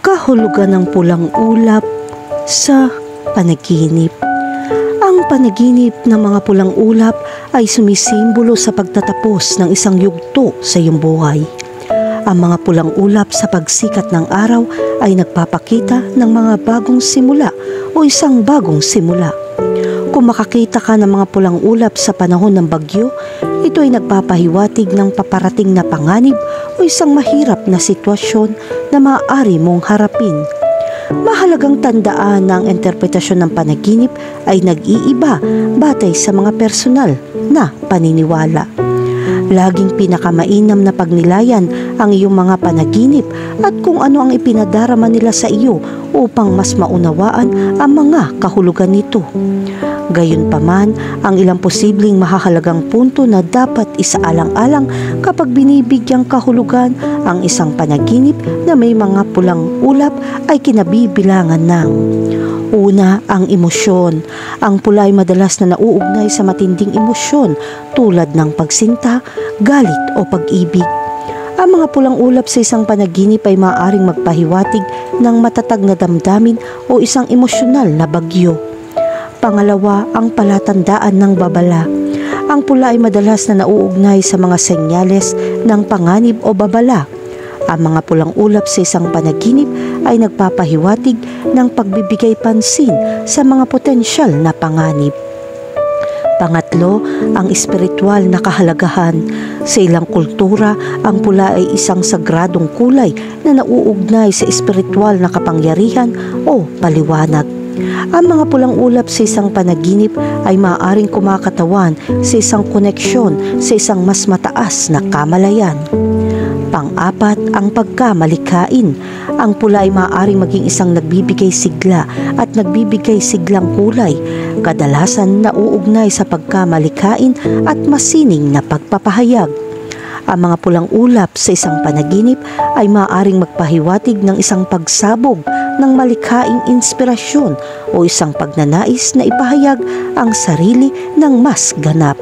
Kahulugan ng pulang ulap sa panaginip. Ang panaginip ng mga pulang ulap ay sumisimbolo sa pagtatapos ng isang yugto sa iyong buhay. Ang mga pulang ulap sa pagsikat ng araw ay nagpapakita ng mga bagong simula o isang bagong simula. Kung makakita ka ng mga pulang ulap sa panahon ng bagyo, ito ay nagpapahiwatig ng paparating na panganib o isang mahirap na sitwasyon na maaari mong harapin. Mahalagang tandaan na ang interpretasyon ng panaginip ay nag-iiba batay sa mga personal na paniniwala. Laging pinakamainam na pagnilayan ang iyong mga panaginip at kung ano ang ipinadarama nila sa iyo upang mas maunawaan ang mga kahulugan nito. Gayunpaman, ang ilang posibleng mahahalagang punto na dapat isaalang-alang kapag binibigyang kahulugan ang isang panaginip na may mga pulang ulap ay kinabibilangan ng: una, ang emosyon. Ang pula ay madalas na nauugnay sa matinding emosyon tulad ng pagsinta, galit o pag-ibig. Ang mga pulang ulap sa isang panaginip ay maaaring magpahiwatig ng matatag na damdamin o isang emosyonal na bagyo. Pangalawa, ang palatandaan ng babala. Ang pula ay madalas na nauugnay sa mga senyales ng panganib o babala. Ang mga pulang ulap sa isang panaginip ay nagpapahiwatig ng pagbibigay pansin sa mga potensyal na panganib. Pangatlo, ang espiritual na kahalagahan. Sa ilang kultura, ang pula ay isang sagradong kulay na nauugnay sa espiritual na kapangyarihan o paliwanag. Ang mga pulang ulap sa isang panaginip ay maaaring kumakatawan sa isang koneksyon sa isang mas mataas na kamalayan. Pang-apat, ang pagkamalikain. Ang pula ay maaaring maging isang nagbibigay sigla at nagbibigay siglang kulay, kadalasan nauugnay sa pagkamalikain at masining na pagpapahayag. Ang mga pulang ulap sa isang panaginip ay maaaring magpahiwatig ng isang pagsabog ng malikhaing inspirasyon o isang pagnanais na ipahayag ang sarili ng mas ganap.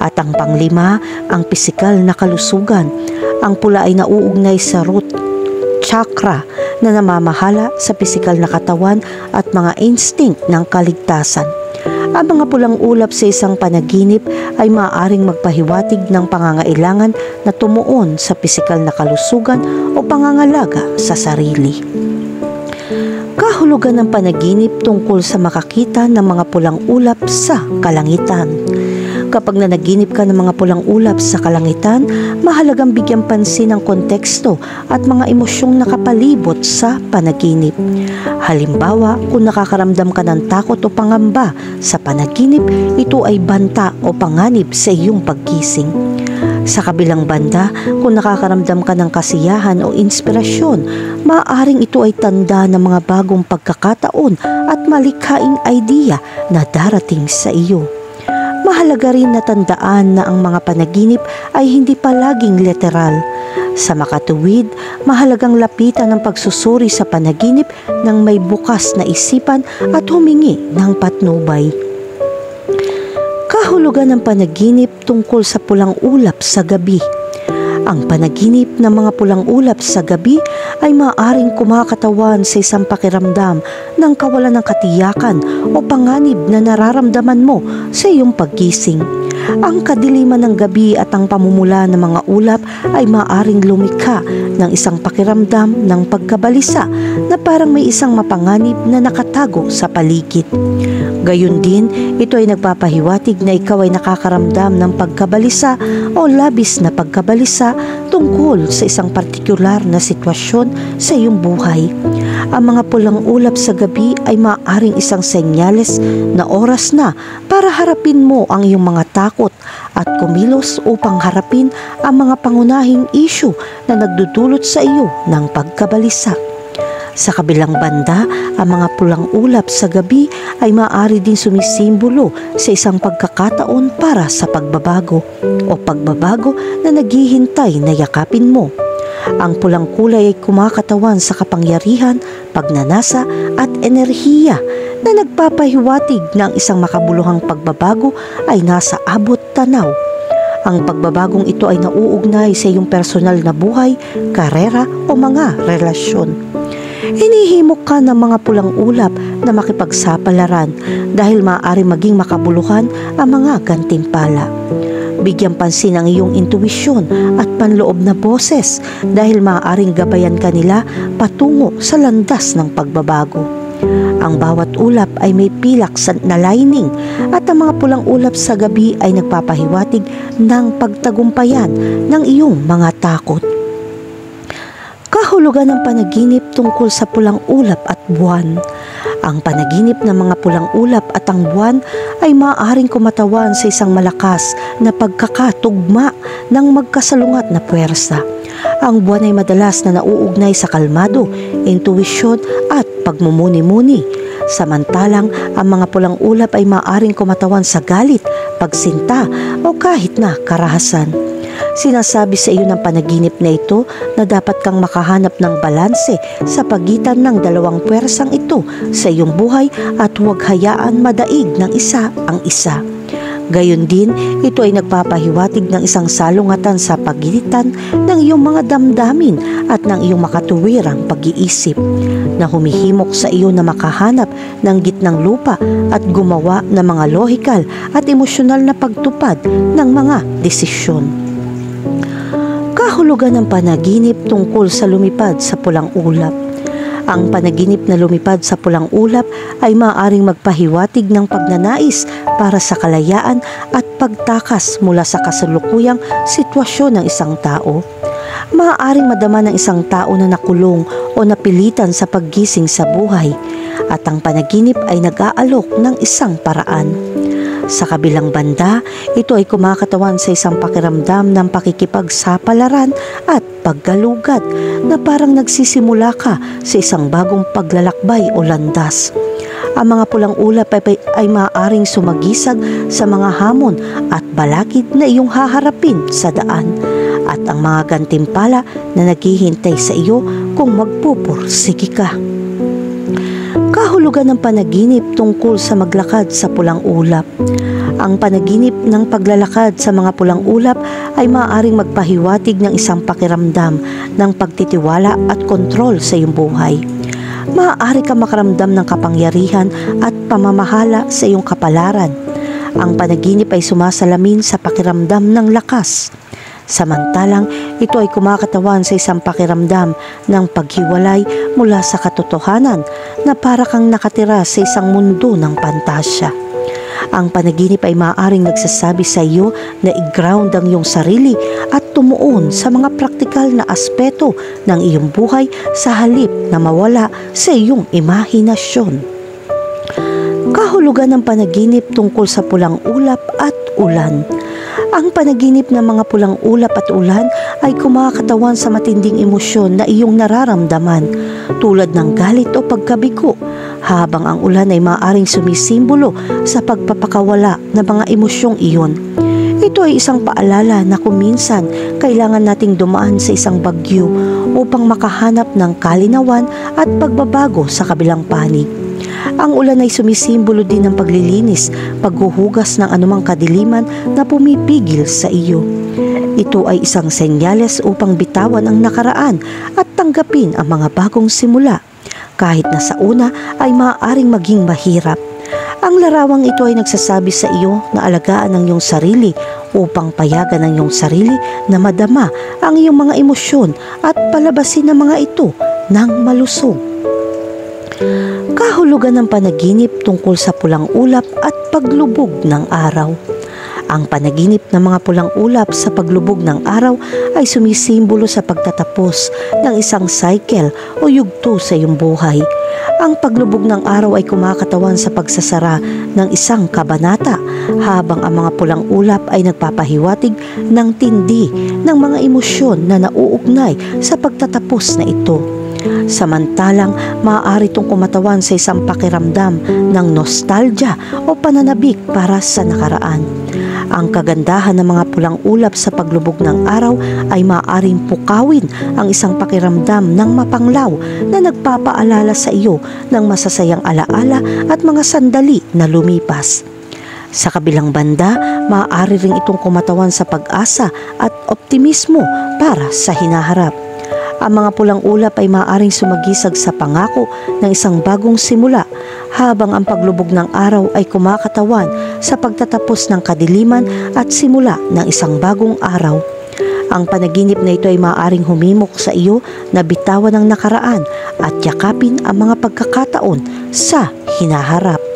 At ang panglima, ang pisikal na kalusugan. Ang pula ay nauugnay sa root chakra na namamahala sa pisikal na katawan at mga instinct ng kaligtasan. Ang mga pulang ulap sa isang panaginip ay maaaring magpahiwatig ng pangangailangan na tumuon sa pisikal na kalusugan o pangangalaga sa sarili. Kahulugan ng panaginip tungkol sa makakita ng mga pulang ulap sa kalangitan. Kapag nanaginip ka ng mga pulang ulap sa kalangitan, mahalagang bigyan pansin ang konteksto at mga emosyong nakapalibot sa panaginip. Halimbawa, kung nakakaramdam ka ng takot o pangamba sa panaginip, ito ay banta o panganib sa iyong paggising. Sa kabilang banda, kung nakakaramdam ka ng kasiyahan o inspirasyon, maaaring ito ay tanda ng mga bagong pagkakataon at malikhaing idea na darating sa iyo. Mahalaga rin na tandaan na ang mga panaginip ay hindi palaging literal. Sa makatuwid, mahalagang lapitan ang pagsusuri sa panaginip ng may bukas na isipan at humingi ng patnubay. Kahulugan ng panaginip tungkol sa pulang ulap sa gabi. Ang panaginip ng mga pulang ulap sa gabi ay maaaring kumakatawan sa isang pakiramdam ng kawalan ng katiyakan o panganib na nararamdaman mo sa iyong paggising. Ang kadiliman ng gabi at ang pamumula ng mga ulap ay maaaring lumikha ng isang pakiramdam ng pagkabalisa na parang may isang mapanganib na nakatago sa paligid. Gayun din, ito ay nagpapahiwatig na ikaw ay nakakaramdam ng pagkabalisa o labis na pagkabalisa tungkol sa isang partikular na sitwasyon sa iyong buhay. Ang mga pulang ulap sa gabi ay maaaring isang senyales na oras na para harapin mo ang iyong mga takot at kumilos upang harapin ang mga pangunahing issue na nagdudulot sa iyo ng pagkabalisa. Sa kabilang banda, ang mga pulang ulap sa gabi ay maaari din sumisimbolo sa isang pagkakataon para sa pagbabago o pagbabago na naghihintay na yakapin mo. Ang pulang kulay ay kumakatawan sa kapangyarihan, pagnanasa at enerhiya na nagpapahiwatig na ang isang makabuluhang pagbabago ay nasa abot tanaw. Ang pagbabagong ito ay nauugnay sa iyong personal na buhay, karera o mga relasyon. Hinihimok ka ng mga pulang ulap na makipagsapalaran dahil maaari maging makabuluhan ang mga gantimpala. Bigyan pansin ang iyong intuwisyon at panloob na boses dahil maaaring gabayan ka nila patungo sa landas ng pagbabago. Ang bawat ulap ay may pilak na lining at ang mga pulang ulap sa gabi ay nagpapahiwatig ng pagtagumpayan ng iyong mga takot. Kahulugan ng panaginip tungkol sa pulang ulap at buwan. Ang panaginip ng mga pulang ulap at ang buwan ay maaaring kumatawan sa isang malakas na pagkakatugma ng magkasalungat na puwersa. Ang buwan ay madalas na nauugnay sa kalmado, intuwisyon at pagmumuni-muni. Samantalang ang mga pulang ulap ay maaaring kumatawan sa galit, pagsinta o kahit na karahasan. Sinasabi sa iyo ng panaginip na ito na dapat kang makahanap ng balanse sa pagitan ng dalawang puwersang ito sa iyong buhay at huwag hayaan madaig ng isa ang isa. Gayon din, ito ay nagpapahiwatig ng isang salungatan sa pagitan ng iyong mga damdamin at ng iyong makatuwirang pag-iisip na humihimok sa iyo na makahanap ng gitnang lupa at gumawa ng mga lohikal at emosyonal na pagtupad ng mga desisyon. Kahulugan ng panaginip tungkol sa lumipad sa pulang ulap. Ang panaginip na lumipad sa pulang ulap ay maaaring magpahiwatig ng pagnanais para sa kalayaan at pagtakas mula sa kasalukuyang sitwasyon ng isang tao. Maaaring madama ng isang tao na nakulong o napilitan sa paggising sa buhay at ang panaginip ay nag-aalok ng isang paraan. Sa kabilang banda, ito ay kumakatawan sa isang pakiramdam ng pakikipagsapalaran at paggalugad na parang nagsisimula ka sa isang bagong paglalakbay o landas. Ang mga pulang ulap ay maaaring sumagisag sa mga hamon at balakid na iyong haharapin sa daan at ang mga gantimpala na naghihintay sa iyo kung magpupursige ka. Kahulugan ng panaginip tungkol sa maglakad sa pulang ulap. Ang panaginip ng paglalakad sa mga pulang ulap ay maaaring magpahiwatig ng isang pakiramdam ng pagtitiwala at kontrol sa iyong buhay. Maaari ka makaramdam ng kapangyarihan at pamamahala sa iyong kapalaran. Ang panaginip ay sumasalamin sa pakiramdam ng lakas. Samantalang ito ay kumakatawan sa isang pakiramdam ng paghiwalay mula sa katotohanan na para kang nakatira sa isang mundo ng pantasya. Ang panaginip ay maaaring nagsasabi sa iyo na i-ground ang iyong sarili at tumuon sa mga praktikal na aspeto ng iyong buhay sa halip na mawala sa iyong imahinasyon. Kahulugan ng panaginip tungkol sa pulang ulap at ulan. Ang panaginip ng mga pulang ulap at ulan ay kumakatawan sa matinding emosyon na iyong nararamdaman tulad ng galit o pagkabigo, habang ang ulan ay maaaring sumisimbolo sa pagpapakawala ng mga emosyong iyon. Ito ay isang paalala na kuminsan kailangan nating dumaan sa isang bagyo upang makahanap ng kalinawan at pagbabago sa kabilang panig. Ang ulan ay sumisimbolo din ng paglilinis, paghuhugas ng anumang kadiliman na pumipigil sa iyo. Ito ay isang senyales upang bitawan ang nakaraan at tanggapin ang mga bagong simula, kahit na sa una ay maaaring maging mahirap. Ang larawang ito ay nagsasabi sa iyo na alagaan ang iyong sarili upang payagan ang iyong sarili na madama ang iyong mga emosyon at palabasin ang mga ito ng malusog. Kahulugan ng panaginip tungkol sa pulang ulap at paglubog ng araw. Ang panaginip ng mga pulang ulap sa paglubog ng araw ay sumisimbolo sa pagtatapos ng isang cycle o yugto sa iyong buhay. Ang paglubog ng araw ay kumakatawan sa pagsasara ng isang kabanata, habang ang mga pulang ulap ay nagpapahiwatig ng tindi ng mga emosyon na nauugnay sa pagtatapos na ito. Samantalang maaari itong kumatawan sa isang pakiramdam ng nostalgia o pananabik para sa nakaraan. Ang kagandahan ng mga pulang ulap sa paglubog ng araw ay maaaring pukawin ang isang pakiramdam ng mapanglaw na nagpapaalala sa iyo ng masasayang alaala at mga sandali na lumipas. Sa kabilang banda, maaari ring itong kumatawan sa pag-asa at optimismo para sa hinaharap. Ang mga pulang ulap ay maaaring sumagisag sa pangako ng isang bagong simula, habang ang paglubog ng araw ay kumakatawan sa pagtatapos ng kadiliman at simula ng isang bagong araw. Ang panaginip na ito ay maaaring humimok sa iyo na bitawan ang nakaraan at yakapin ang mga pagkakataon sa hinaharap.